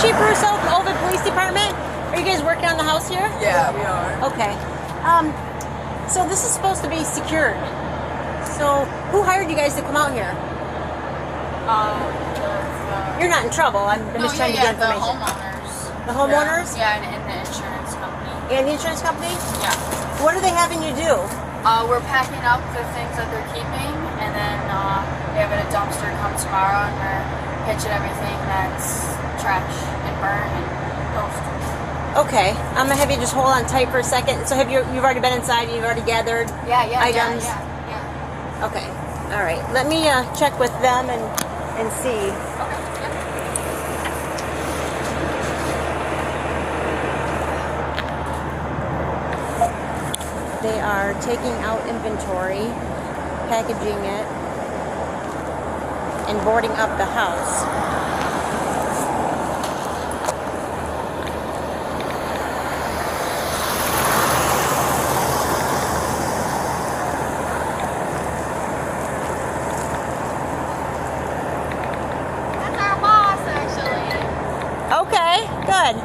Chief Russo from Ovid Police Department. Are you guys working on the house here? Yeah, we are. Okay. So this is supposed to be secured. So who hired you guys to come out here? You're not in trouble. I'm just trying to get information. The homeowners. The homeowners? Yeah, and the insurance company. And the insurance company? Yeah. What are they having you do? We're packing up the things that they're keeping, and then we have a dumpster come tomorrow, and we're pitching everything that's trash and burn and toast. Okay, I'm gonna have you just hold on tight for a second. So you've already been inside? You've already gathered items? Yeah. Okay. All right. Let me check with them and see. Okay. They are taking out inventory, packaging it, and boarding up the house. Okay, good.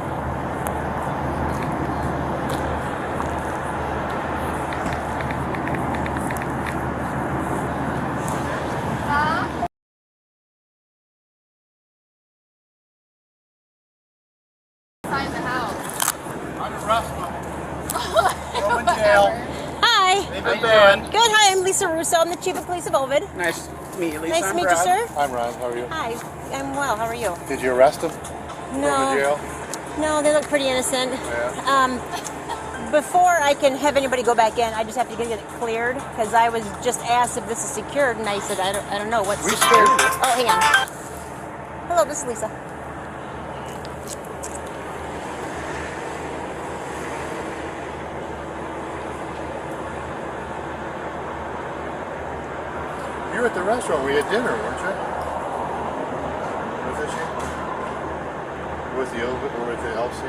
Inside the house. I'm arrested. Go in jail. Hi. How you doing? Good. Hi, I'm Lisa Russo. I'm the Chief of Police of Ovid. Nice to meet you, Lisa. Nice to meet you, sir. I'm Ron. How are you? Hi. I'm well. How are you? Did you arrest him? No. Go to jail? No, they look pretty innocent. Yeah. Before I can have anybody go back in, I just have to get it cleared because I was just asked if this is secured, and I said I don't know what's secured. Oh, hang on. Hello, this is Lisa. You were at the restaurant. We had dinner, weren't you? Was it you? With the Ovid or with the LC?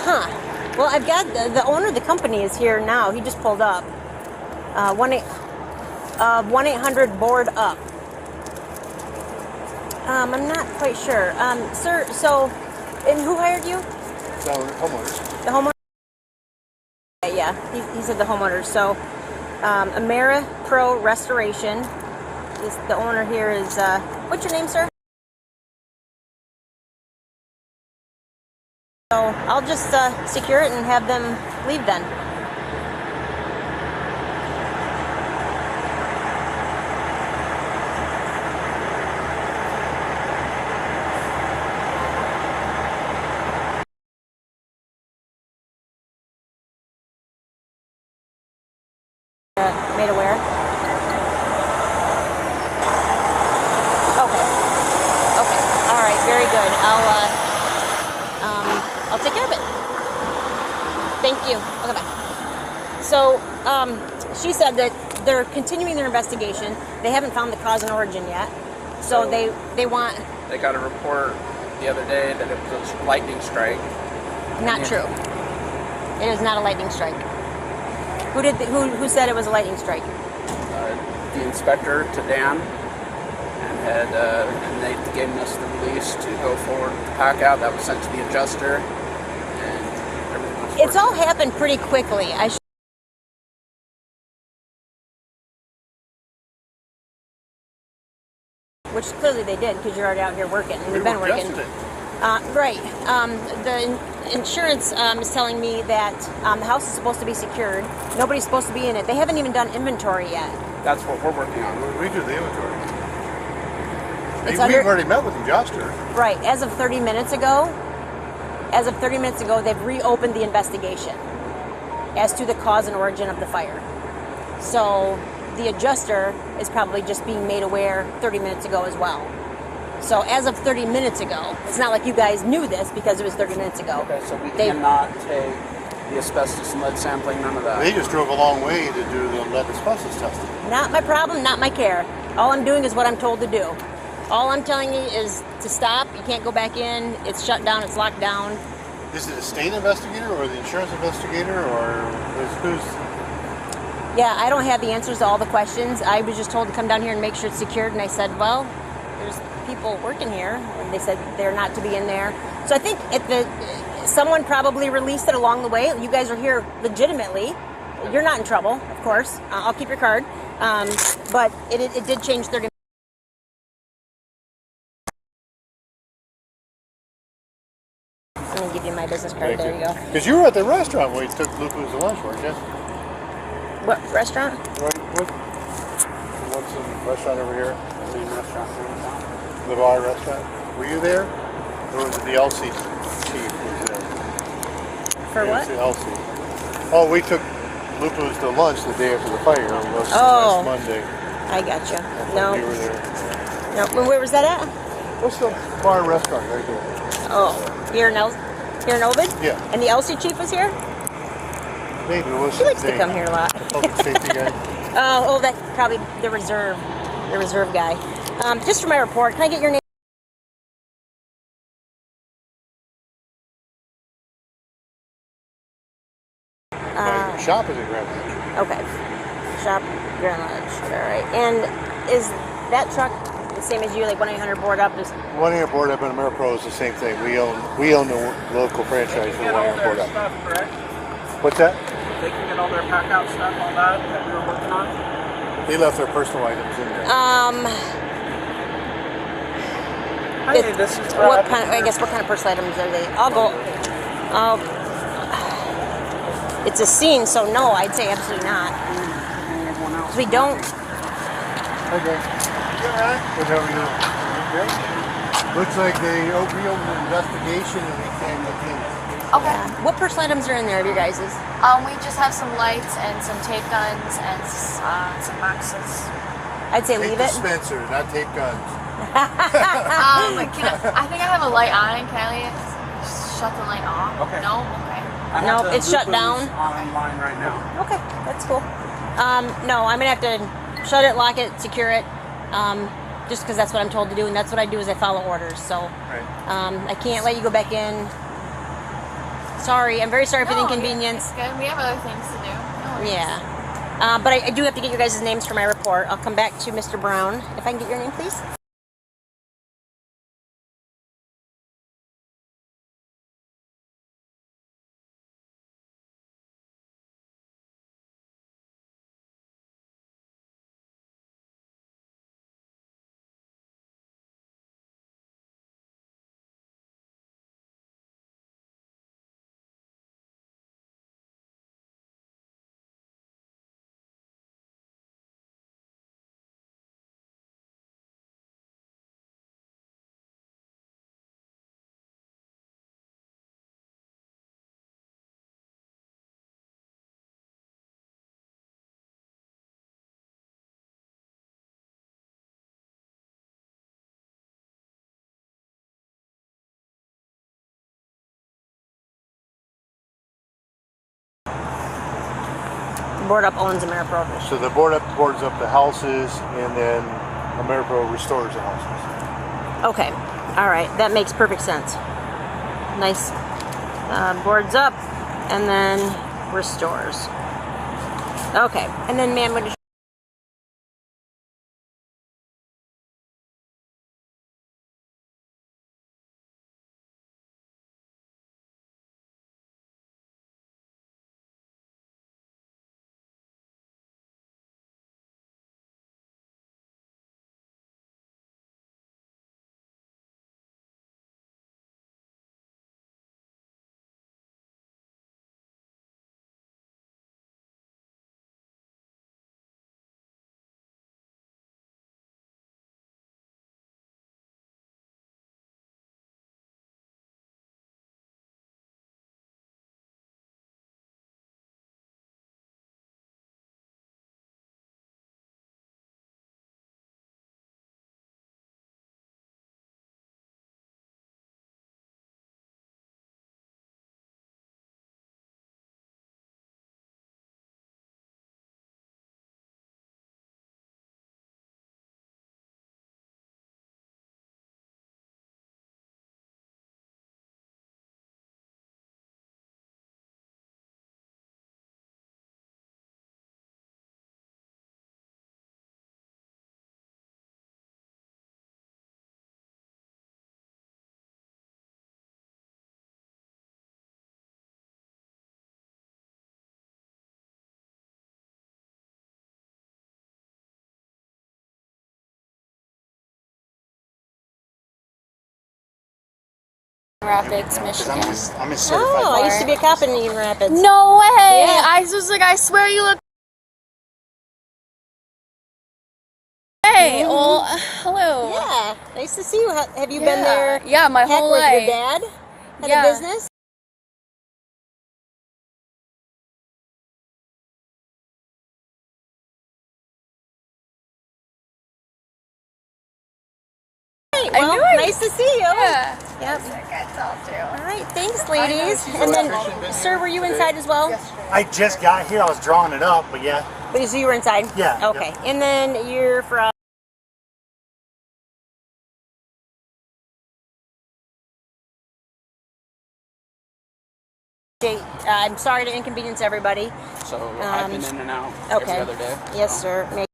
Huh. Well, I've got the owner of the company is here now. He just pulled up. 1-800-BOARD-UP. I'm not quite sure. Sir, so, and who hired you? The homeowners. The homeowner? Yeah, he said the homeowners. So, AmeriPro Restoration. The owner here is, what's your name, sir? So I'll just secure it and have them leave then. Made aware? Okay. Okay. All right. Very good. I'll take care of it. Thank you. Okay, bye. So, she said that they're continuing their investigation. They haven't found the cause and origin yet. So they want... They got a report the other day that it was a lightning strike. Not true. It is not a lightning strike. Who said it was a lightning strike? The inspector to Dan, and they gave us the release to go forward with the pack out. That was sent to the adjuster, and everything was It's all happened pretty quickly. Which clearly they did because you're already out here working and you've been working. Right. The insurance is telling me that the house is supposed to be secured. Nobody's supposed to be in it. They haven't even done inventory yet. That's what we're working on. We do the inventory. It's We've already met with the adjuster. right. As of 30 minutes ago, they've reopened the investigation as to the cause and origin of the fire. So the adjuster is probably just being made aware 30 minutes ago as well. So as of 30 minutes ago, it's not like you guys knew this because it was 30 minutes ago. Okay, so we cannot take the asbestos and lead sampling, none of that. They just drove a long way to do the lead asbestos testing. Not my problem, not my care. All I'm doing is what I'm told to do. All I'm telling you is to stop. You can't go back in. It's shut down. It's locked down. Is it a state investigator or the insurance investigator or who's? Yeah, I don't have the answers to all the questions. I was just told to come down here and make sure it's secured, and I said, well, there's people working here, and they said they're not to be in there. So I think someone probably released it along the way. You guys are here legitimately. You're not in trouble, of course. I'll keep your card. But it did change 30 minutes. Let me give you my business card. There you go. Because you were at the restaurant when we took Lupu's to lunch, weren't you? What restaurant? What's the restaurant over here? The main restaurant here in town. The bar restaurant. Were you there? Or was it the LC chief was there? For It was what? the LC. Oh, we took Lupu's to lunch the day after the fire. Oh. Last Monday. I gotcha. You No. were there. No. Where was that at? What's the bar restaurant right here? Oh, here in Ovid? Yeah. And the LC chief was here? Maybe it was. He likes to come here a lot. The public safety guy. Oh, that's probably the reserve guy. Just for my report, can I get your name? My shop is in Grand Ledge. Okay. Shop Grand Ledge. All right. And is that truck the same as you, like 1-800 board up? Is 1-800 board up and AmeriPro is the same thing. We own the local franchise for 1-800 board up. Stuff, correct? What's that? They can get all their pack out stuff, all that we were working on. They left their personal items in there. Hey, this is Brad. what kind of personal items are they? I'll go. It's a scene, so no, I'd say absolutely not. Everyone else. We don't. Okay. What are we doing? Okay. Looks like they reopened the investigation and they came to things. Okay. What personal items are in there of your guys's? We just have some lights and some tape guns and some boxes. I'd say Take leave it. dispenser, not take guns. I think I have a light on. Can I shut the light off? Okay. No? Okay. I No, have the it's shut Lupu's down. online right now. Okay, that's cool. No, I'm gonna have to shut it, lock it, secure it. Just because that's what I'm told to do, and that's what I do is I follow orders. So Right. I can't let you go back in. Sorry, I'm very sorry for the inconvenience. It's good. We have other things to do. No worries. Yeah. But I do have to get your guys' names for my report. I'll come back to Mr. Brown. If I can get your name, please. Board Up owns AmeriPro. So the boards up the houses and then AmeriPro restores the houses. Okay. All right. That makes perfect sense. Nice. Boards up and then restores. Okay. And then, ma'am, what did you Rapids, Because Michigan. I'm a certified. Oh, I used to be a cop in Eaton Rapids. No way! Yeah. I was like, I swear you look. Hey, well, hello. Yeah, nice to see you. Have you been there? Yeah, my Heck, whole with life. your dad? Had Yeah. a business? Hey, I well, knew it. nice to see you. Yeah. Yep. I thought too. All right, thanks, ladies. And then, sir, were you inside as well? I just got here. I was drawing it up, but yeah. But so you were inside? Yeah. Okay. And then you're from. I'm sorry to inconvenience everybody. So I've been in and out every other day. Yes, so. sir.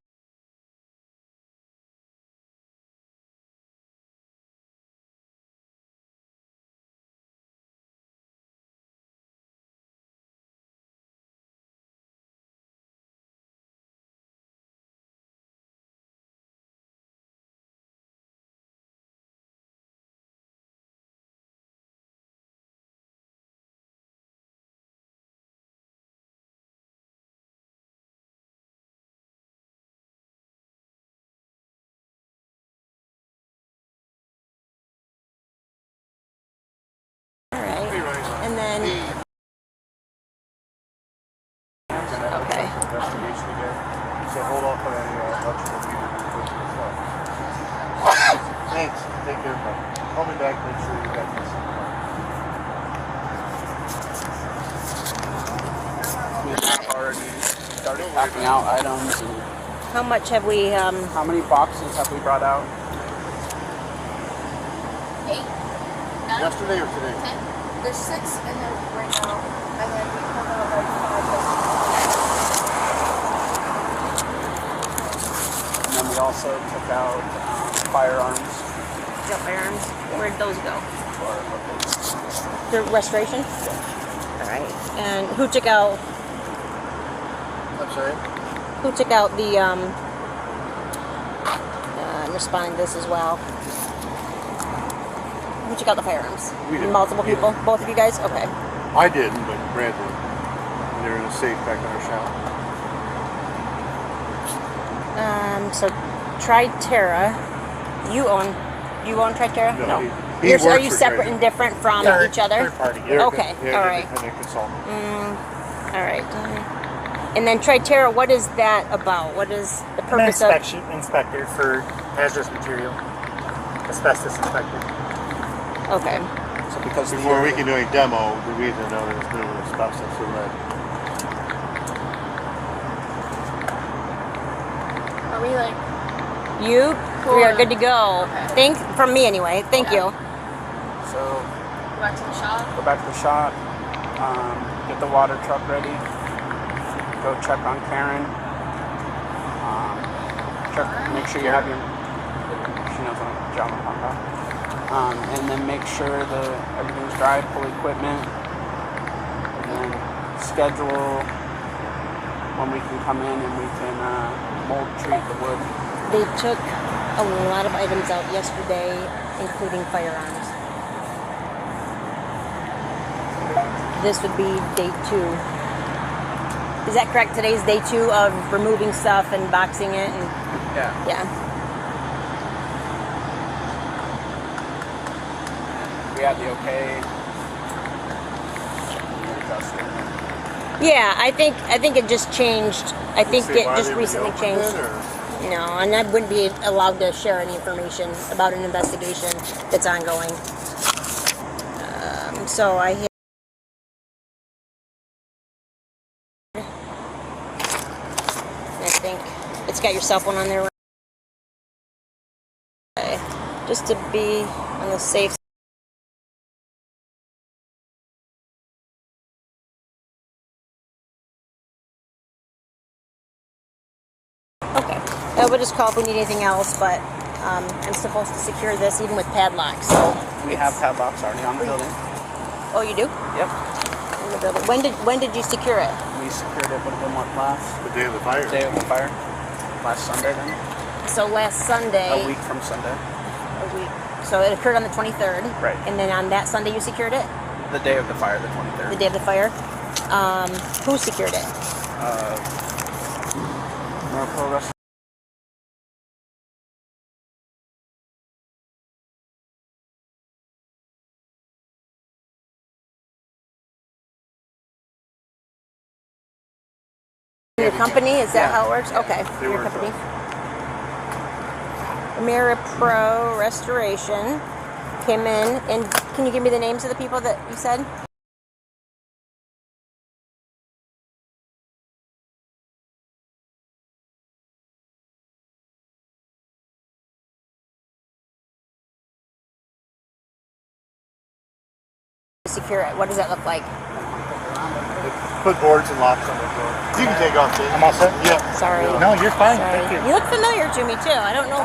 All right. And then. Okay. Investigation again. So hold off on any electrical meter stuff. Thanks. Take care, bud. Call me back. Make sure you got this. We've already started packing out items. And How much have we? how many boxes have we brought out? 8, 9, Yesterday or today? 10. There's 6 in there right now, and then we come out like 5. And then we also took out firearms. Got firearms. Where'd those go? For our location. The restoration. All right. And who took out? I'm sorry? Who took out the? I'm responding to this as well. Who took out the firearms? We did. Multiple people. Yeah. Both of you guys. Okay. I didn't, but Brad did. They're in a safe back in our shop. So Tri-Terra, you own Tri-Terra? No, he Are works you for separate Tri-Terra. and different from each other? Third party. They're Okay, They're all right. independent consultant. All right. And then Tri-Terra, what is that about? What is the I'm an purpose of? inspector for hazardous material. Asbestos inspector. Okay. So because Before we can do any demo, we need to know that it's new and asbestos and lead. Are we like? You, Cool. we are good to go. Okay. From me anyway. Thank you. So Go back to the shop? go back to the shop, get the water truck ready, go check on Karen, make sure you have your, she knows what job I'm talking about, and then make sure everything's dry, pull equipment, and then schedule when we can come in and we can mold treat the wood. They took a lot of items out yesterday, including firearms. This would be day 2. Is that correct? Today's day 2 of removing stuff and boxing it and Yeah. We had the okay. yeah. I think it just changed. I think See it why just they recently reopened changed. it, or? No, and I wouldn't be allowed to share any information about an investigation that's ongoing. So I think it's got your cell phone on there. Okay. Just to be on the safe side. Okay. We'll just call if we need anything else, but I'm supposed to secure this even with padlocks. So We have padlocks already on the building. oh, you do? Yep. In the building. When did you secure it? We secured it, would have been what, last The day of the fire. day of the fire? Last Sunday then? So last Sunday. A week from Sunday. A week. So it occurred on the 23rd. Right. And then on that Sunday you secured it? The day of the fire, the 23rd. The day of the fire. Who secured it? Norco Restaurant. Your company? Is that Yeah. how it works? Okay. They Your work company. AmeriPro Restoration came in, and can you give me the names of the people that you said? Secure it. What does that look like? Put boards and locks on the door. You can take off the. I'm all set? Yeah. Sorry. No, you're fine. Sorry. Thank you. You look familiar to me too. I don't know.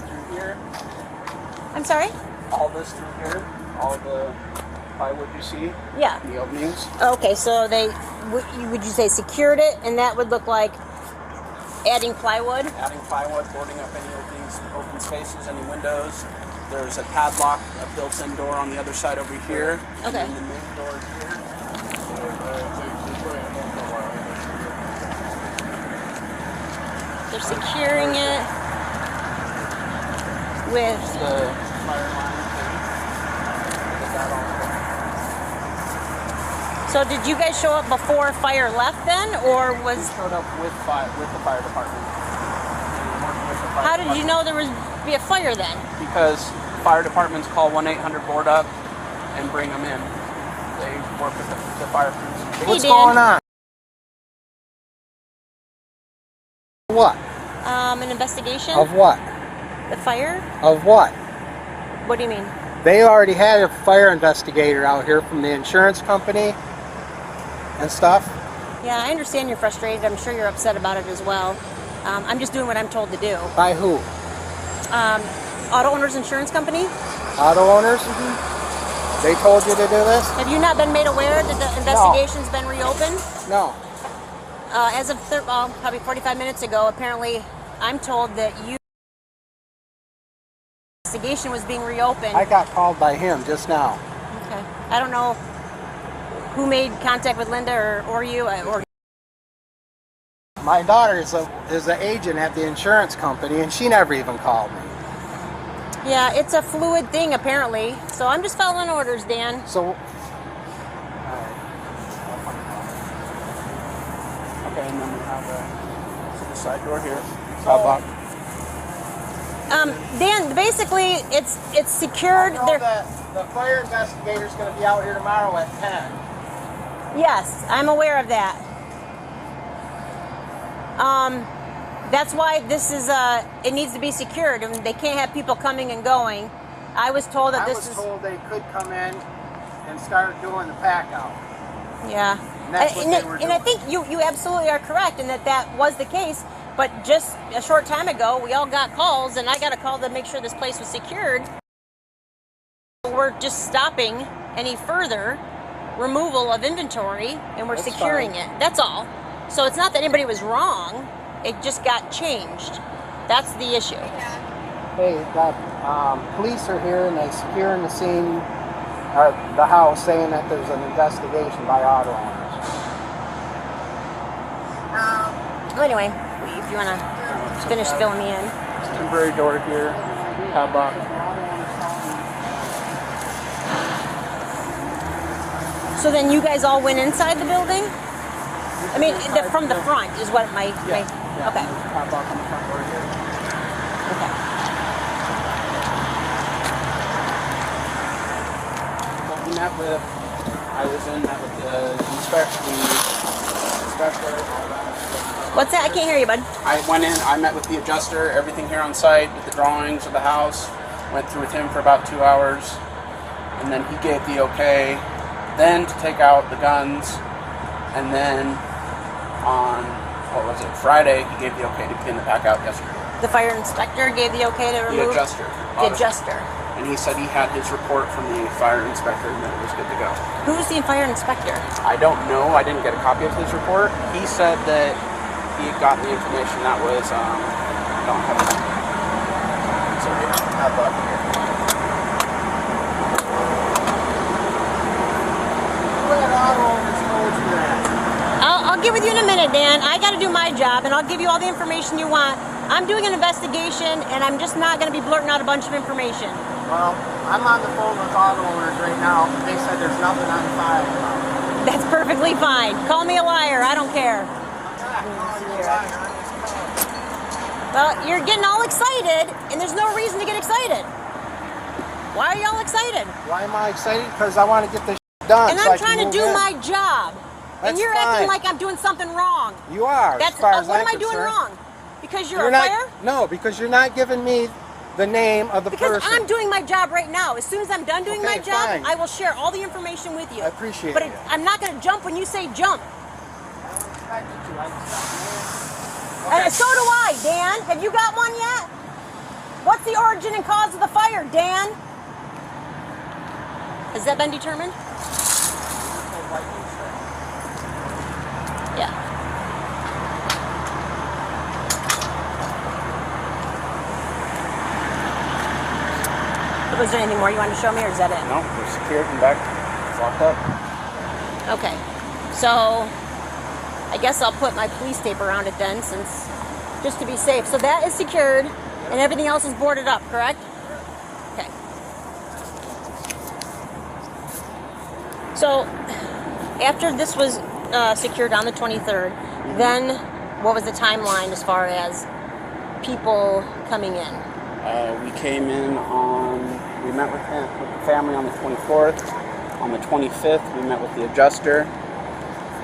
Through here, I'm sorry? all this through here, all the plywood you see, Yeah. the openings. Okay, so they would you say secured it, and that would look like adding plywood? Adding plywood, boarding up any of these open spaces, any windows. There's a padlock, a built-in door on the other side over here. Okay. And then the main door here. They're securing it with. The fire line. Get that all. So did you guys show up before fire left then, or was? We showed up with the fire department. And working with the fire How did you department. know there was be a fire then? Because fire departments call 1-800-BOARD-UP and bring them in. They work with the fire crews. Hey, What's Dan. going on? What? An investigation Of what? the fire. Of what? What do you mean? They already had a fire investigator out here from the insurance company and stuff. Yeah, I understand you're frustrated. I'm sure you're upset about it as well. I'm just doing what I'm told to do. By who? Auto Owners Insurance Company. Auto owners? They told you to do this? Have you not been made aware that the investigation's been reopened? No. As of probably 45 minutes ago, apparently I'm told that investigation was being reopened. I got called by him just now. Okay. I don't know who made contact with Linda or you or. My daughter is an agent at the insurance company, and she never even called me. Yeah, it's a fluid thing apparently. So I'm just following orders, Dan. So, Okay, and then we have the side door here. Padlock. Dan, basically it's secured. I know that the fire investigator's going to be out here tomorrow at 10. Yes, I'm aware of that. That's why this is it needs to be secured. I mean, they can't have people coming and going. I was told that I this was is told they could come in and start doing the pack out. yeah. And that's what they were And I doing. think you absolutely are correct in that was the case. But just a short time ago, we all got calls, and I got a call to make sure this place was secured. We're just stopping any further removal of inventory, and we're That's securing fine. it. That's all. So it's not that anybody was wrong. It just got changed. That's the issue. Hey, the police are here and they're securing the scene, the house, saying that there's an investigation by auto owners. Well, anyway, if you want to finish filling me in. Temporary door here. Padlock. So then you guys all went inside the building? I mean, from the front is what my okay. Padlock on the front door here. Okay. What we met with, met with the inspector, all that. What's that? I can't hear you, bud. I went in, I met with the adjuster, everything here on site, with the drawings of the house. Went through with him for about 2 hours. And then he gave the okay, then to take out the guns. And then on what was it, Friday, he gave the okay to pin the pack out yesterday. The fire inspector gave the okay to remove? The adjuster. The adjuster. And he said he had his report from the fire inspector and that it was good to go. Who's the fire inspector? I don't know. I didn't get a copy of his report. He said that he had gotten the information that was, I don't have it. So here, I have that here. I'll get with you in a minute, Dan. I got to do my job, and I'll give you all the information you want. I'm doing an investigation, and I'm just not going to be blurting out a bunch of information. Well, I'm on the phone with auto owners right now. They said there's nothing on file about it. That's perfectly fine. Call me a liar. I don't care. Well, you're getting all excited, and there's no reason to get excited. Why are y'all excited? Why am I excited? Because I want to get this done. And I'm trying to do my job. And That's you're fine. acting like I'm doing something wrong. You are. That's as far as what I'm am I doing concerned. wrong? Because you're a not. fire? No, because you're not giving me the name of the Because person. I'm doing my job right now. As soon as I'm done doing my Okay, job, fine. I will share all the information with you. I appreciate but it. I'm not going to jump when you say jump. Okay. And so do I, Dan. Have you got one yet? What's the origin and cause of the fire, Dan? Has that been determined? Yeah. Was there anything more you wanted to show me, or is that it? No, we're secured and back. It's locked up. Okay. So, I guess I'll put my police tape around it then, since just to be safe. So that is secured, and everything else is boarded up, correct? Okay. So, after this was secured on the 23rd, then what was the timeline as far as people coming in? We came in we met with the family on the 24th. On the 25th, we met with the adjuster.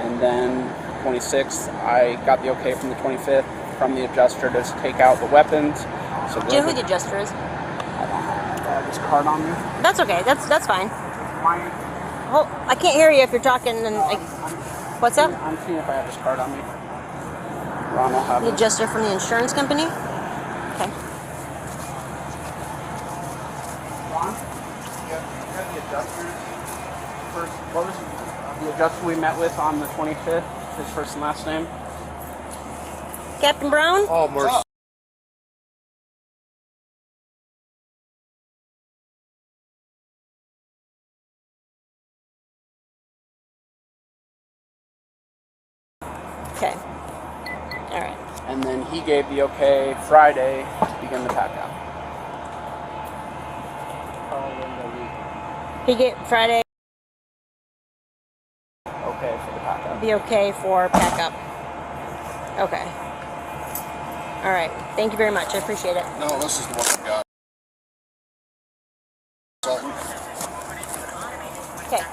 And then 26th, I got the okay from the 25th from the adjuster to take out the weapons. So Do you know who the adjuster is? I don't have this card on me. That's okay. That's fine. Mine. Oh, I can't hear you if you're talking. And what's up? I'm seeing if I have this card on me. Ron will have The it. adjuster from the insurance company? Okay. Ron? Yeah, the adjuster. First, what was the adjuster we met with on the 25th? His first and last name? Captain Brown? Oh, mercy. Okay. All right. And then he gave the okay Friday to begin the pack out. He get Friday Okay for the pack out. the okay for pack up. Okay. All right. Thank you very much. I appreciate it. No, this is the one I got. Something. Okay.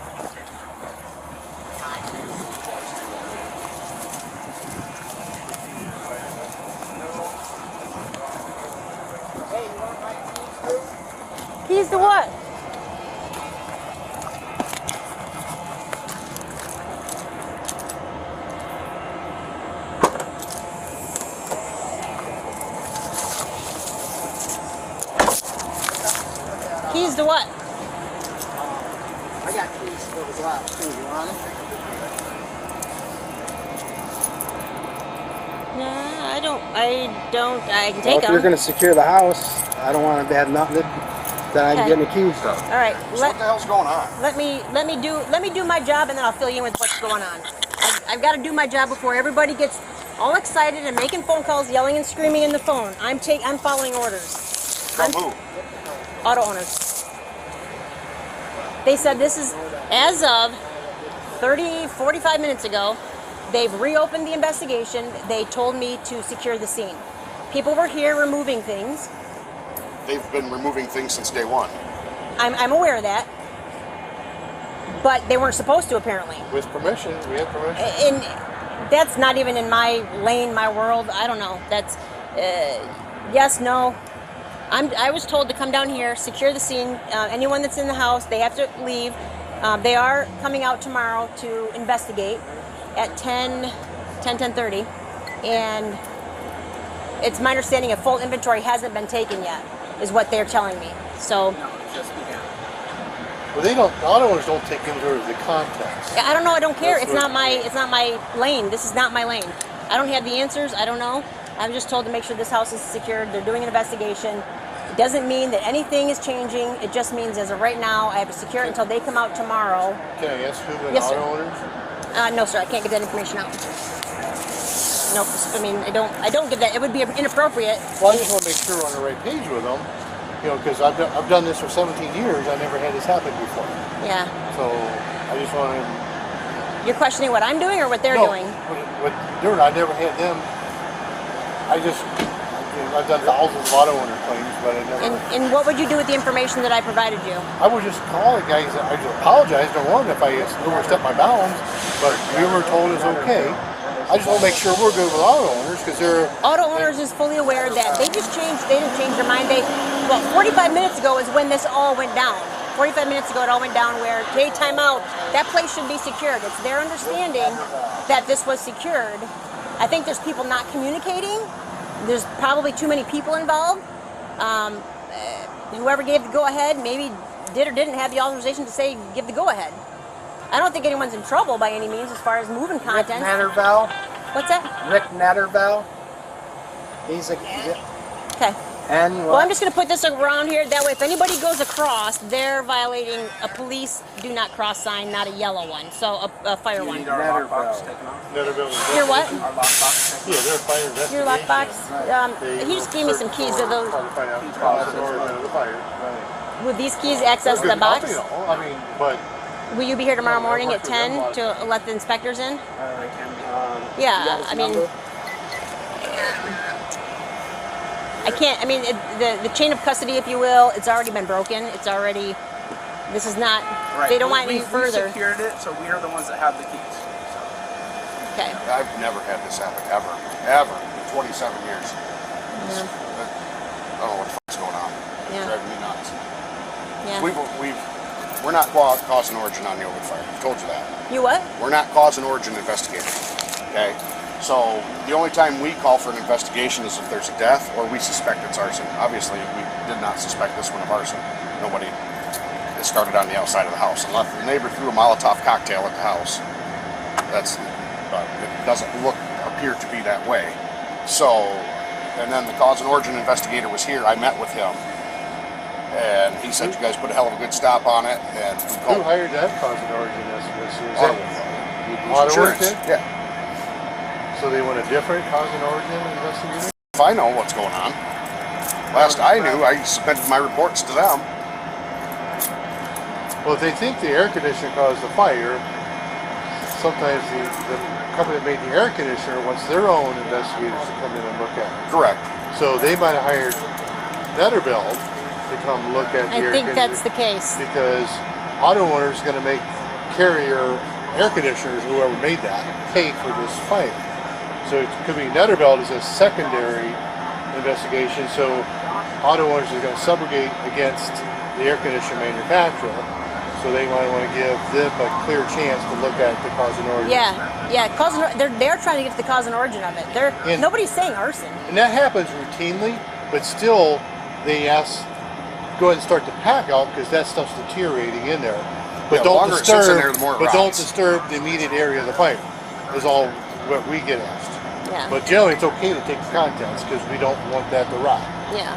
Keys to what? Keys to what? I got keys to the glass too. You want it? Nah, I don't. I can Well, take if you're them. going to secure the house, I don't want to have nothing that I'm Okay. getting the keys to. All right. What the hell's going on? Let me do my job, and then I'll fill you in with what's going on. I've got to do my job before everybody gets all excited and making phone calls, yelling and screaming in the phone. I'm following orders. From who? Auto owners. They said this is as of 45 minutes ago. They've reopened the investigation. They told me to secure the scene. People were here removing things. They've been removing things since day one. I'm aware of that. But they weren't supposed to, apparently. With permission. We have permission. And that's not even in my lane, my world. I don't know. That's yes, no. I was told to come down here, secure the scene. Anyone that's in the house, they have to leave. They are coming out tomorrow to investigate at 10:30. and it's my understanding a full inventory hasn't been taken yet, is what they're telling me. So No, it's just began. Well, they don't. The auto owners don't take inventory of the contents. I don't know. I don't care. That's It's what- not my lane. This is not my lane. I don't have the answers. I don't know. I'm just told to make sure this house is secured. They're doing an investigation. It doesn't mean that anything is changing. It just means as of right now, I have to secure it until they come out tomorrow. Can I ask who the Yes, sir. auto owners? No, sir. I can't give that information out. Nope. I mean, I don't give that. It would be inappropriate. Well, I just want to make sure we're on the right page with them. You know, because I've done this for 17 years. I never had this happen before. Yeah. So I just want to. You're questioning what I'm doing or what they're doing? What they're doing, I never had them. I've done thousands of auto owner claims, but I never. And what would you do with the information that I provided you? I would just call the guys. I just apologize, number one, if I overstepped my bounds, but we were told it's okay. I just want to make sure we're good with auto owners because they're. Auto owners is fully aware that they just changed. They didn't change their mind. 45 minutes ago is when this all went down. 45 minutes ago, it all went down where, hey, time out. That place should be secured. It's their understanding that this was secured. I think there's people not communicating. There's probably too many people involved. Whoever gave the go-ahead maybe did or didn't have the authorization to say give the go-ahead. I don't think anyone's in trouble by any means as far as moving Rick content. Netterville. What's that? Rick Netterville. He's a. Okay. And Well, I'm just going to put this around here. That way, if anybody goes across, they're violating a police do not cross sign, not a yellow one. So a fire one. Need our lockbox taken off. Your what? Our lockbox taken Yeah, they're fire investigation. Your lockbox? He just gave me some keys. Are those? Would these keys access the box? I mean, but Will you be here tomorrow morning at 10 to let the inspectors in? They can be. Yeah, I mean, I can't. I mean, the chain of custody, if you will, it's already been broken. It's already. This is not. Right. They don't want we any further. We secured it, so we are the ones that have the keys. So. Okay. I've never had this happen, ever. In 27 years. Yeah. I don't know what the fuck's going on. Yeah. It's driving me nuts. Yeah. We're not causing origin on the Ovid fire. I told you that. You what? We're not causing origin investigating. Okay? So the only time we call for an investigation is if there's a death or we suspect it's arson. Obviously, we did not suspect this one of arson. Nobody. It started on the outside of the house. Unless the neighbor threw a Molotov cocktail at the house. But it doesn't appear to be that way. So, and then the cause and origin investigator was here. I met with him. And he said, you guys put a hell of a good stop on it. And we who called hired that cause and origin investigation? Is that Auto insurance? Insurance. Yeah. So they want a different cause and origin investigator? If I know what's going on. Last I knew, I submitted my reports to them. Well, if they think the air conditioner caused the fire, sometimes the company that made the air conditioner wants their own investigators to come in and look at it. Correct. So they might have hired Netterville to come look at the I air think conditioner. that's the case. Because auto owners are going to make Carrier air conditioners, whoever made that, pay for this fire. So it could be Netterville as a secondary investigation. So auto owners are going to subrogate against the air conditioner manufacturer. So they might want to give them a clear chance to look at the cause and origin. Yeah. They're trying to get to the cause and origin of it. Nobody's saying arson. And that happens routinely, but still they ask, go ahead and start the pack out because that stuff's deteriorating in there. But Yeah, the longer it sits in there, the more it don't rots. disturb the immediate area of the fire. Is all what we get asked. Yeah. But generally, it's okay to take the contents because we don't want that to rot. Yeah.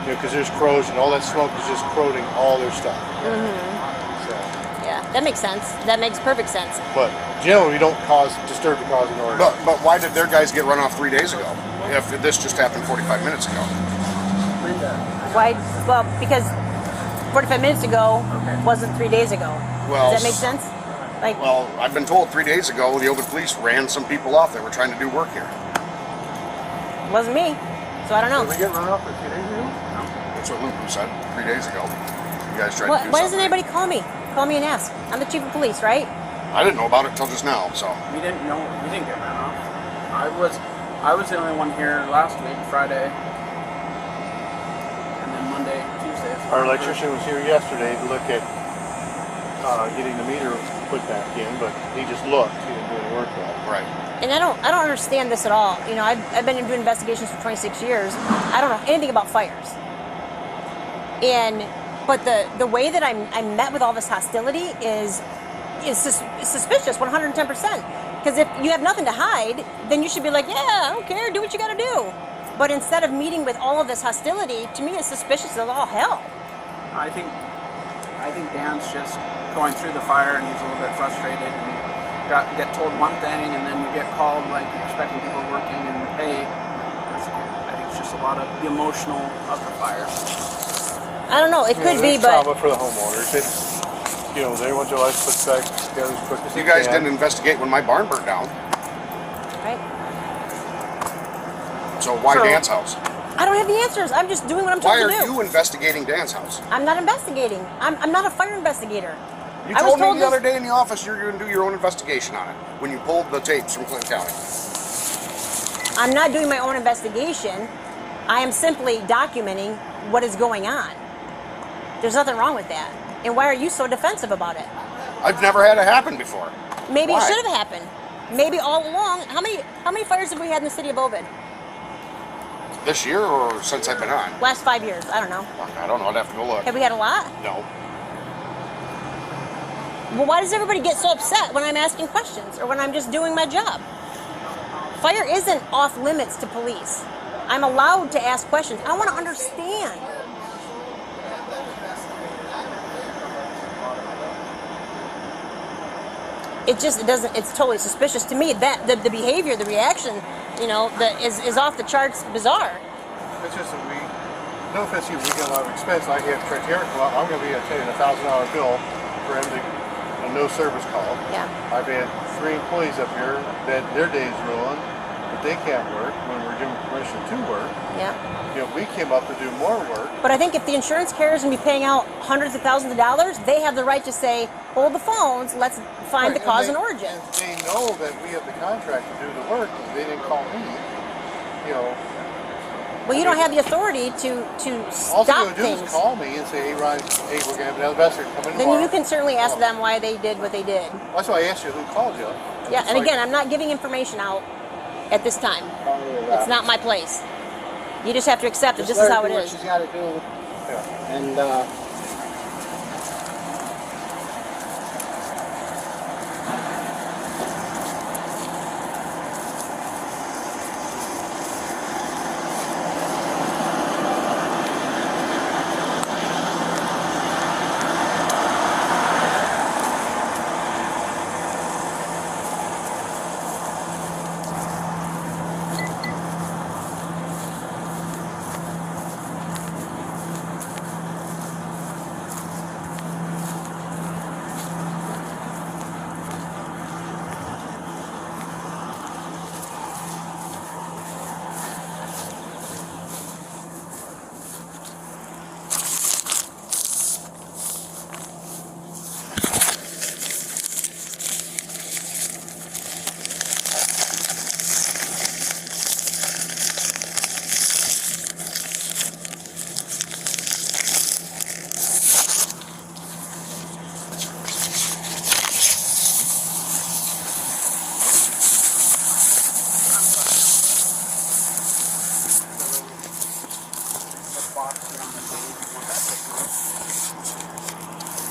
Because there's corrosion, all that smoke is just corroding all their stuff. So, Yeah. That makes sense. That makes perfect sense. but generally, we don't disturb the cause and origin. But why did their guys get run off 3 days ago? If this just happened 45 minutes ago. Why? Well, because 45 minutes ago wasn't 3 days ago. Well, Does that make sense? Like, Well, I've been told 3 days ago the Ovid Police ran some people off that were trying to do work here. it wasn't me. So I don't know. Did we get run off for 2 days ago? That's what Luke said 3 days ago. You guys tried to do Why something. doesn't anybody call me? Call me and ask. I'm the chief of police, right? I didn't know about it until just now, so. We didn't know. We didn't get run off. I was the only one here last week, Friday, and then Monday, Tuesday. Our electrician was here yesterday to look at getting the meter put back in, but he just looked. He didn't do any work on it. Right. And I don't understand this at all. You know, I've been doing investigations for 26 years. I don't know anything about fires. But the way that I'm met with all this hostility is suspicious, 110%. Because if you have nothing to hide, then you should be like, yeah, I don't care, do what you got to do. But instead of meeting with all of this hostility, to me, it's suspicious as all hell. I think Dan's just going through the fire and he's a little bit frustrated and get told one thing and then you get called like you're expecting people working and hey, I think it's just a lot of the emotional of the fire. I don't know. It could be, there's but trauma for the homeowners. It's, you know, they want their life put back together as quick as You they guys can. didn't investigate when my barn burnt down. right? So why True. Dan's house? I don't have the answers. I'm just doing what I'm told Why to are do. you investigating Dan's house? I'm not investigating. I'm not a fire investigator. You I was told me the this- other day in the office you're going to do your own investigation on it when you pulled the tapes from Clinton County. I'm not doing my own investigation. I am simply documenting what is going on. There's nothing wrong with that. And why are you so defensive about it? I've never had it happen before. Maybe Why? it should have happened. Maybe all along. How many fires have we had in the city of Ovid? This year or since I've been on? Last 5 years. I don't know. I don't know. I'd have to go look. Have we had a lot? No. Well, why does everybody get so upset when I'm asking questions or when I'm just doing my job? Fire isn't off limits to police. I'm allowed to ask questions. I want to understand. It doesn't, it's totally suspicious to me that the behavior, the reaction, you know, that is off the charts bizarre. It's just that no offense to you, we get a lot of expense. I have Trent here, well, I'm going to be paying a $1,000 bill for him to, a no service call. Yeah. I've had 3 employees up here that their day's ruined, but they can't work when we're giving permission to work. Yeah. You know, we came up to do more work. But I think if the insurance carrier is going to be paying out hundreds of thousands of dollars, they have the right to say, hold the phones, let's find the cause and origin. And they know that we have the contract to do the work. They didn't call me. You know. Well, you don't have the authority to All they're stop going to do things. is call me and say, hey, Ron, hey, we're going to have another investor come in Then tomorrow. you can certainly ask Oh. them why they did what they did. That's why I asked you who called you. Yeah, It's and like- again, I'm not giving information out at this time. It's not my place. You just have to accept it. This is how it What is. she's got to do, Yeah. and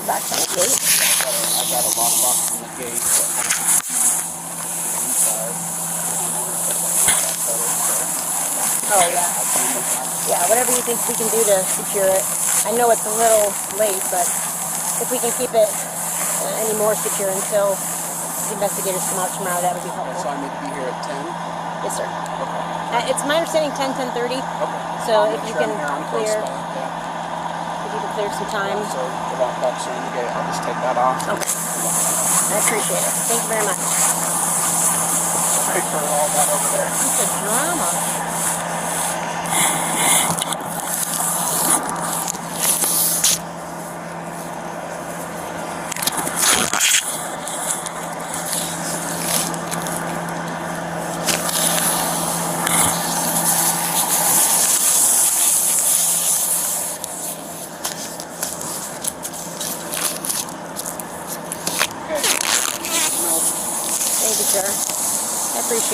Back to the gate. I've got a lockbox on the gate. Oh, yeah. Yeah, whatever you think we can do to secure it. I know it's a little late, but if we can keep it any more secure until the investigators come out tomorrow, that would be So helpful. I need to be here at 10. Yes, sir. Okay. It's my understanding 10:30. Okay. So I'll if make you sure can I'm here on clear, post by, yeah. if you can clear some time. So the lockbox are in the gate. I'll just take that off. Okay. I appreciate it. Thank you very much. Sorry for all that over there. It's a drama.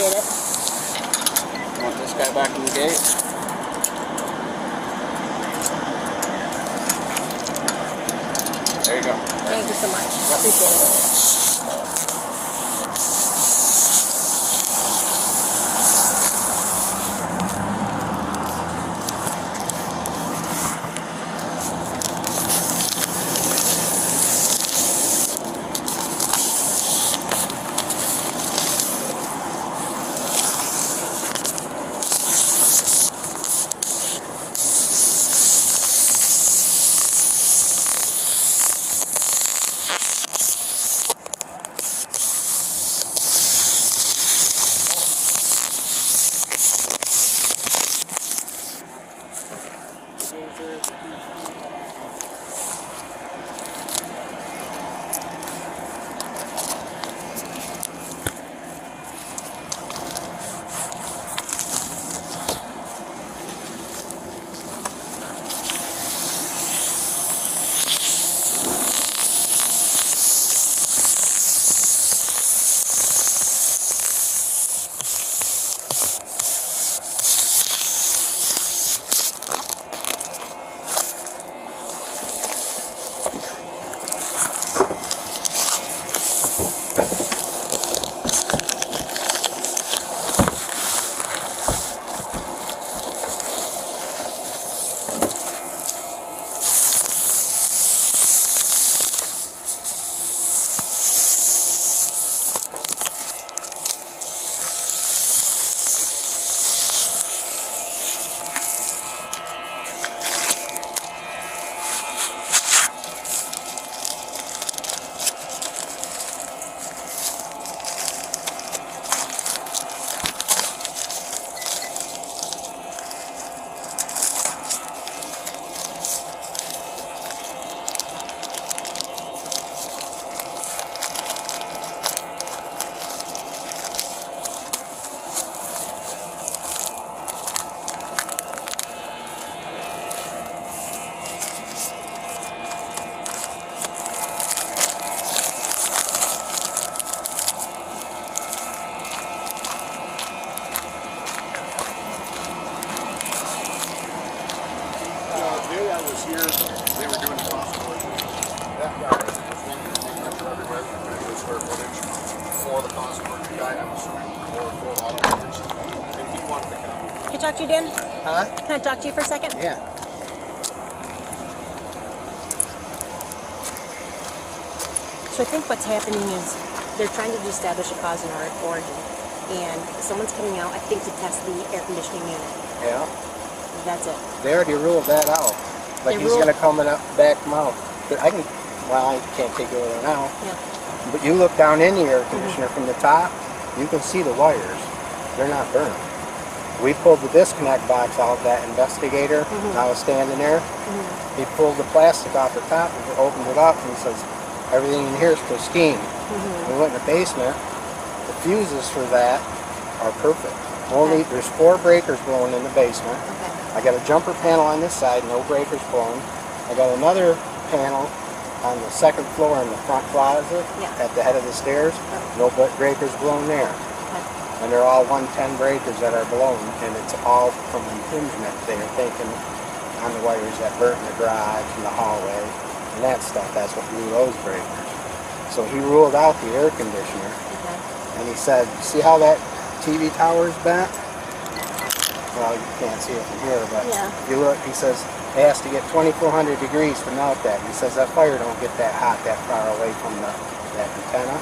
appreciate it. Want this guy back in the gate? There you go. Thank you so much. Appreciate it. Day I was here, they were doing the crossword. That guy was one of the things for everywhere, the square footage for the crossword guy, I'm assuming, or for auto workers. And he wanted to come. Can I talk to you, Dan? Huh? Can I talk to you for a second? Yeah. So I think what's happening is they're trying to establish a cause and origin. And someone's coming out, I think, to test the air conditioning unit. Yeah. That's it. They already ruled that out. But They he's ruled- going to come and back them out. But I can, well, I can't take it over there now. Yeah. But you look down in the air conditioner from the top, you can see the wires. They're not burning. We pulled the disconnect box out, that investigator, I was standing there. He pulled the plastic off the top and opened it up and he says, everything in here is pristine. We went in the basement. The fuses for that are perfect. Only, there's 4 breakers blowing in the basement. Okay. I got a jumper panel on this side, no breakers blowing. I got another panel on the second floor in the front closet at the head of the stairs. No breakers blown there. And they're all 110 breakers that are blown, and it's all from impingement. They're thinking on the wires that burnt in the garage and the hallway and that stuff. That's what blew those breakers. So he ruled out the air conditioner, and he said, see how that TV tower's bent? Well, you can't see it from here, but if you look, he says, it has to get 2,400 degrees to melt that. He says that fire don't get that hot that far away from that antenna.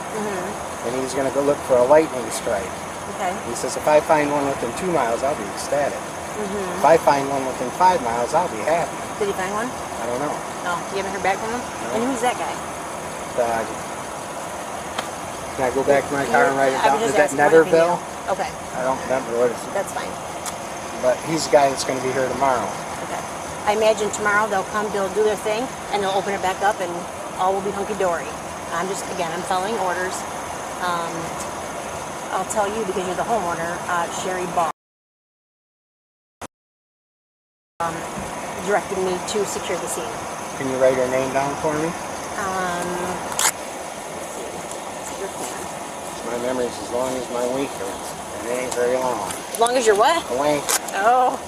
And he's going to go look for a lightning strike. Okay. He says, if I find one within 2 miles, I'll be ecstatic. If I find one within 5 miles, I'll be happy. Did you find one? I don't know. No. You haven't heard back from him? No. And who's that guy? Can I go back to my car and write it I down? was Is that just asking, what if he Netterville? knew? Okay. I don't remember what it is. That's fine. But he's the guy that's going to be here tomorrow. Okay. I imagine tomorrow they'll come, they'll do their thing, and they'll open it back up, and all will be hunky-dory. I'm following orders. I'll tell you because you're the homeowner, Sherry Barr directed me to secure the scene. Can you write her name down for me? Let's see. Your plan. My memory's as long as my week is. It ain't very long. As long as you're what? A wank. Oh.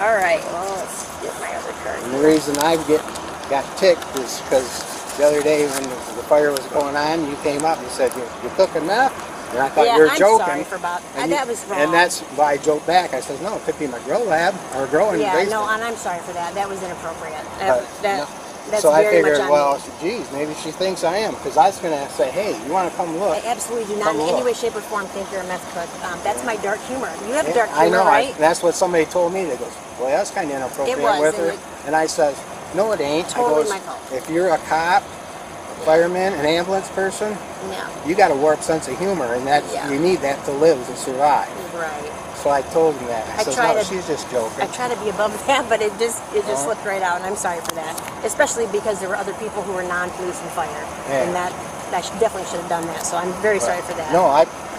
All right. Well, let's get my other card. And the reason I got ticked is because the other day when the fire was going on, you came up and said, "You cooking meth?" And I thought Yeah, you were I'm joking. sorry for Bob. And That was wrong. And that's why I joked back. I said, "No, it could be my grow lab or growing Yeah, basement." no, and I'm sorry for that. That was inappropriate. But, That's so I very figured, much on well, me. geez, maybe she thinks I am, because I was going to say, "Hey, you want to come look?" I absolutely do not in Come any look. way, shape, or form think you're a meth cook. That's my dark humor. You have dark I humor, know. right? That's what somebody told me. They goes, "Well, that's kind of inappropriate It was, with and her." And I says, "No, it ain't." Totally I goes, my fault. "If you're a cop, a fireman, an ambulance person, Yeah. you got a warped sense of humor, and that's Yeah. you need that to live and survive." Right. So I told him that. I I says, try "No, to- she's just joking." I try to be above that, but it just slipped right out, and I'm sorry for that. Especially because there were other people who were non-police and fire, Yeah. and that definitely should have done that. So I'm very sorry for that. No,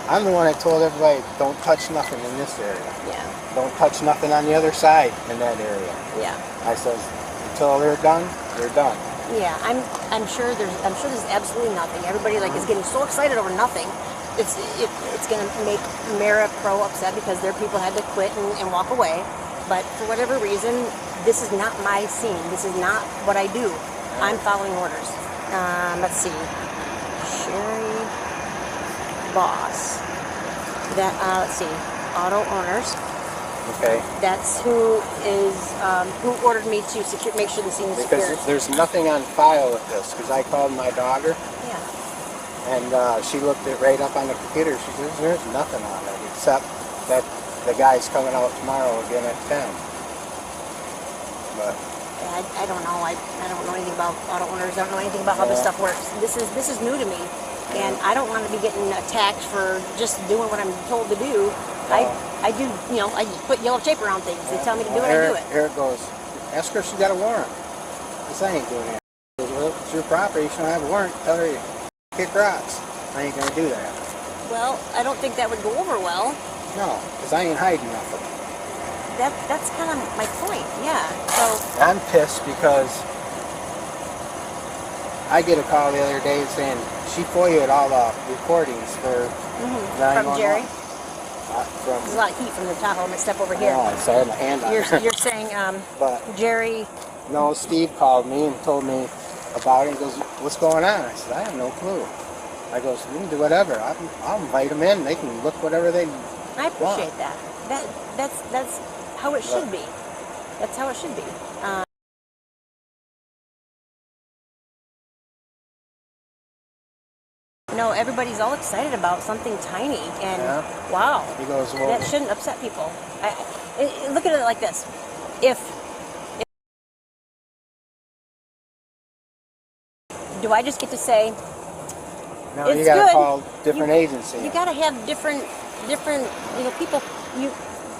I'm the one that told everybody, "Don't touch nothing in this area. Yeah. Don't touch nothing on the other side in that area." Yeah. I says, "Until they're done, they're done." Yeah. I'm sure there's absolutely nothing. Everybody is getting so excited over nothing. It's going to make Mara Pro upset because their people had to quit and walk away. But for whatever reason, this is not my scene. This is not what I do. I'm following orders. Let's see. Sherry Boss. Let's see. Auto owners. Okay. That's who ordered me to make sure the scene is Because secure. there's nothing on file with this. Because I called my daughter, Yeah. and she looked it right up on the computer. She says, "There's nothing on it except that the guy's coming out tomorrow again at 10. But I don't know. I don't know anything about auto owners. I don't know anything about how this stuff works. This is new to me, and I don't want to be getting attacked for just doing what I'm told to do. I do. I put yellow tape around things. They tell me to do it. I do it. Here it goes. Ask her if she got a warrant. This I ain't doing that. She goes, "Well, it's your property. She don't have a warrant. Tell her you kick rocks." I ain't gonna do that. Well, I don't think that would go over well. No, because I ain't hiding nothing. That's kind of my point. Yeah. So I'm pissed because I get a call the other day saying she FOIA'd all the recordings for 911. from Jerry, From there's a lot of heat from the Tahoe. I'm gonna step over here. Oh, so I had my hand on her. You're saying But Jerry. no, Steve called me and told me about it. He goes, "What's going on?" I said, "I have no clue." I goes, "We can do whatever. I'll invite them in. They can look whatever they I appreciate that. That's how it should be. That's how it should be. Everybody's all excited about something tiny, and wow, He goes, "Well, that shouldn't upset people. Look at it like this: if do I just get to say no, it's you got to good. call different agencies." You got to have different people.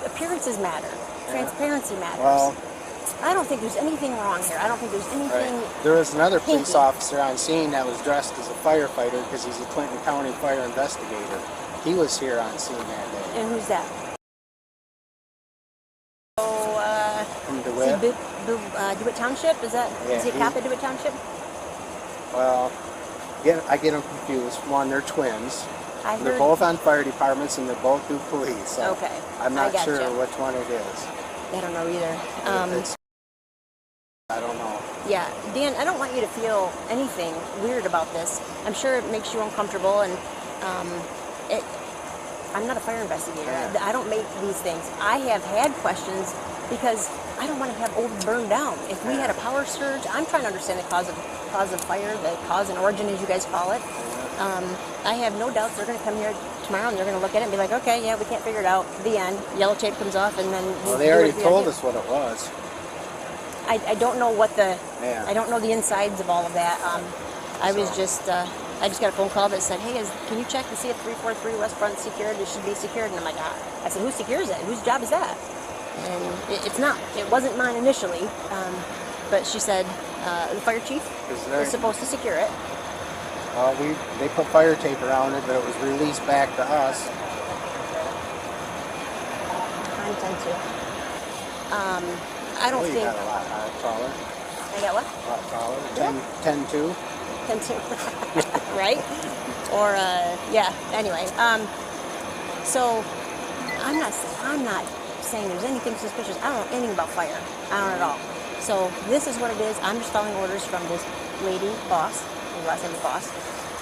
Appearances matter. Transparency matters. Well, I don't think there's anything wrong here. I don't think there's anything. right. There was another police Pinky. officer on scene that was dressed as a firefighter because he's a Clinton County fire investigator. He was here on scene that day. And who's that? Oh, From is DeWitt. he DeWitt Township? Is he a cop at DeWitt Township? Well, I get them confused. One, they're twins. I They're heard. both on fire departments and they both do police. So Okay, I'm I not gotcha. sure which one it is. I don't know either. I don't know. Yeah, Dan, I don't want you to feel anything weird about this. I'm sure it makes you uncomfortable, and I'm not a fire investigator. Yeah. I don't make these things. I have had questions because I don't want to have Ovid burned down. If we had a power surge, I'm trying to understand the cause of fire, the cause and origin, as you guys call it. I have no doubts they're going to come here tomorrow and they're going to look at it and be like, okay, yeah, we can't figure it out. The end. Yellow tape comes off, and then Well, they already told us what it was. I don't know what Yeah. I don't know the insides of all of that. I just got a phone call that said, hey, can you check to see if 343 West Front secured? It should be secured. And I'm like, I said, who secures it? Whose job is that? And it's not. It wasn't mine initially. But she said the fire chief was supposed to secure it. They put fire tape around it, but it was released back to us. I'm 10-2. I don't You think. got a lot taller. I got what? A lot taller. 10'2". 10-2. Right? Or, yeah. Anyway, So I'm not saying there's anything suspicious. I don't know anything about fire. I don't at all. So this is what it is. I'm just following orders from this lady boss. The last name is boss.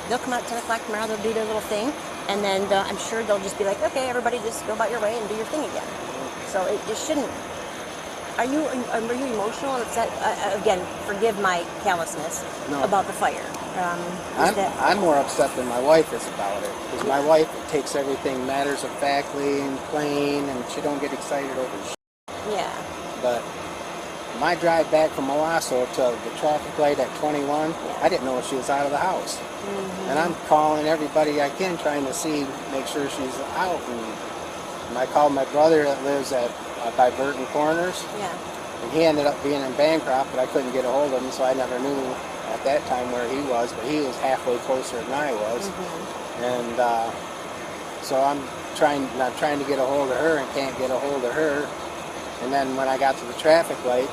They'll come out at 10 o'clock tomorrow. They'll do their little thing, and then I'm sure they'll just be like, okay, everybody, just go about your way and do your thing again. So it shouldn't. Are you emotional and upset? Again, forgive my callousness about the fire. I'm more upset than my wife is about it, because my wife takes everything matters of factly and plain, and she don't get excited over shit. Yeah. But my drive back from Owasso to the traffic light at 21, I didn't know if she was out of the house. And I'm calling everybody I can, trying to make sure she's out. And I called my brother that lives by Burton Corners. Yeah. And he ended up being in Bancroft, but I couldn't get a hold of him, so I never knew at that time where he was, but he was halfway closer than I was. And so I'm trying to get a hold of her and can't get a hold of her. And then when I got to the traffic light,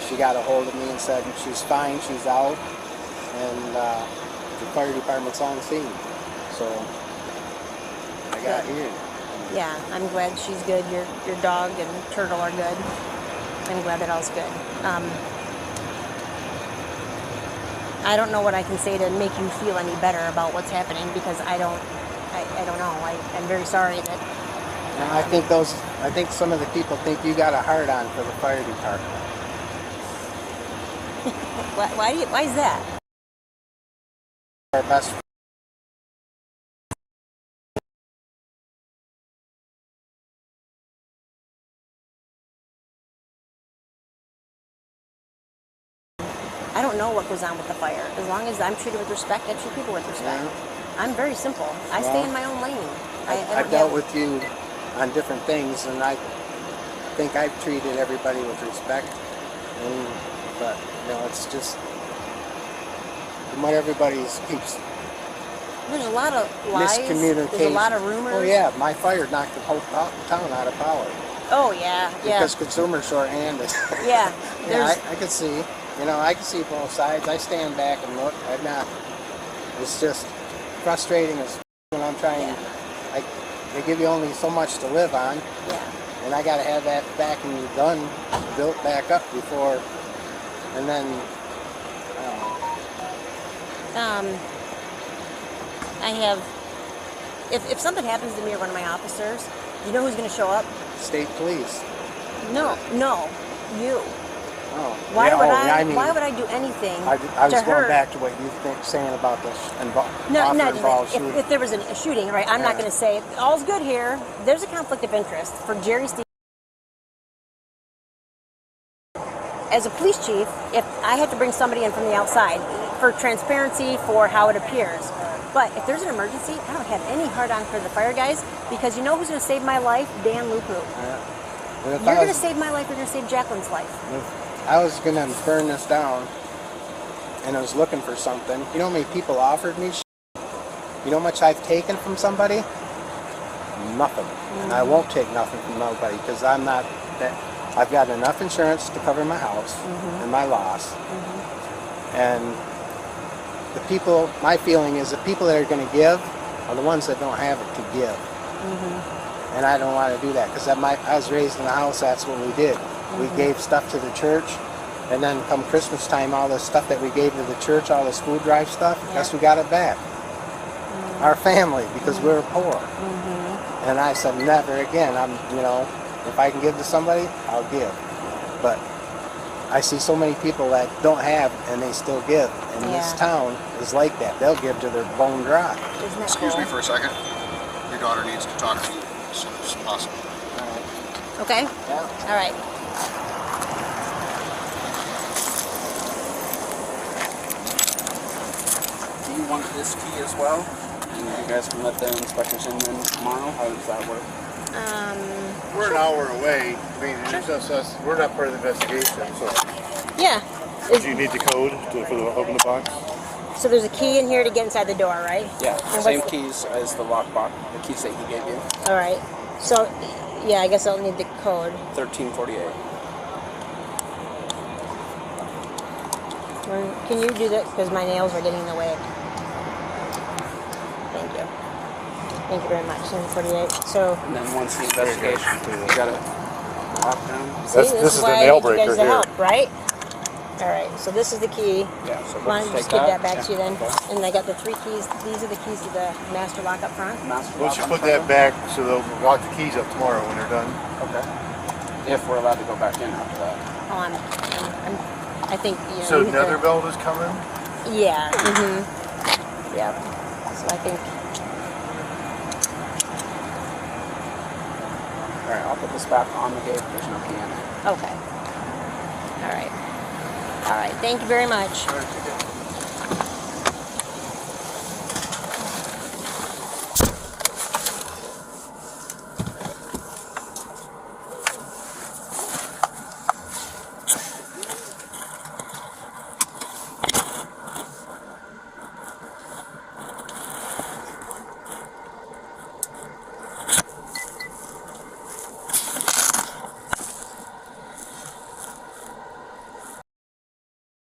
she got a hold of me and said she's fine, she's out, and the fire department's on scene. So I got here. Yeah, I'm glad she's good. Your dog and turtle are good. I'm glad that all's good. I don't know what I can say to make you feel any better about what's happening, because I don't know. I'm very sorry that. I think some of the people think you got a hard on for the fire department. Why is that? Our best. I don't know what goes on with the fire. As long as I'm treated with respect, I treat people with respect. Yeah. I'm very simple. I stay in my own lane. I've dealt with you on different things, and I think I've treated everybody with respect. But it's just from what everybody keeps. There's a lot of lies. Miscommunication. There's a lot of rumors. Oh yeah, my fire knocked the whole town out of power. Oh yeah, yeah. Because consumers short-handed. Yeah. I could see. I can see both sides. I stand back and look. I'm not. It's just frustrating as when I'm trying. Yeah. They give you only so much to live on. Yeah. And I got to have that back and built back up before, and then. I have. If something happens to me or one of my officers, you know who's going to show up? State police. No, you. Oh. Why would I mean, why would I do anything I was to going her? back to what you saying about this No, shooting. if there was a shooting, right? I'm not going to say all's good here. There's a conflict of interest for Jerry Stevens. As a police chief, if I have to bring somebody in from the outside for transparency, for how it appears. But if there's an emergency, I don't have any hard on for the fire guys, because you know who's going to save my life? Dan Lupu. You're going to save my life. You're going to save Jacqueline's life. If I was going to burn this down, and I was looking for something, you know how many people offered me? You know how much I've taken from somebody? Nothing. And I won't take nothing from nobody, because I'm not that. I've got enough insurance to cover my house and my loss. And the people, my feeling is the people that are going to give are the ones that don't have it to give. And I don't want to do that, because I was raised in a house, that's what we did. We gave stuff to the church, and then come Christmas time, all the stuff that we gave to the church, all this food drive stuff, guess we got it back. Our family, because we were poor. And I said, never again. If I can give to somebody, I'll give. But I see so many people that don't have and they still give. And this town is like that. They'll give to their bone dry. Isn't that Excuse cool? me for a second. Your daughter needs to talk to you as soon as possible. Okay? Yeah. All right. Do you want this key as well? And you guys can let the inspectors in then tomorrow? How does that work? We're an hour away. I mean, it's just us. We're not part of the investigation, so. Yeah. Do you need the code for the open the box? So there's a key in here to get inside the door, right? Yeah, And same what's- keys as the lockbox, the keys that he gave you. All right. So, yeah, I guess I'll need the code. 1348. Can you do that? Because my nails are getting in the way. Thank you. Thank you very much. 748. So, And then once the investigation, you gotta lock down. see, This is the why I nail need you guys breaker to here. help, right? All right. So this is the key. Yeah, so Why don't let's you just take give that back Yeah, to you then? okay. And I got the 3 keys. These are the keys to the master lock up front. Master Why don't you lock put on that front back so they'll lock the keys up tomorrow when they're done? door? Okay. If we're allowed to go back in after that. Oh, I think you know. So you hit the- Netherbelt is coming? Yeah. Mm-hmm. Yep. So I think. All right, I'll put this back on the gate. There's no key in it. Okay. All right. All right. Thank you very much. All right, take it.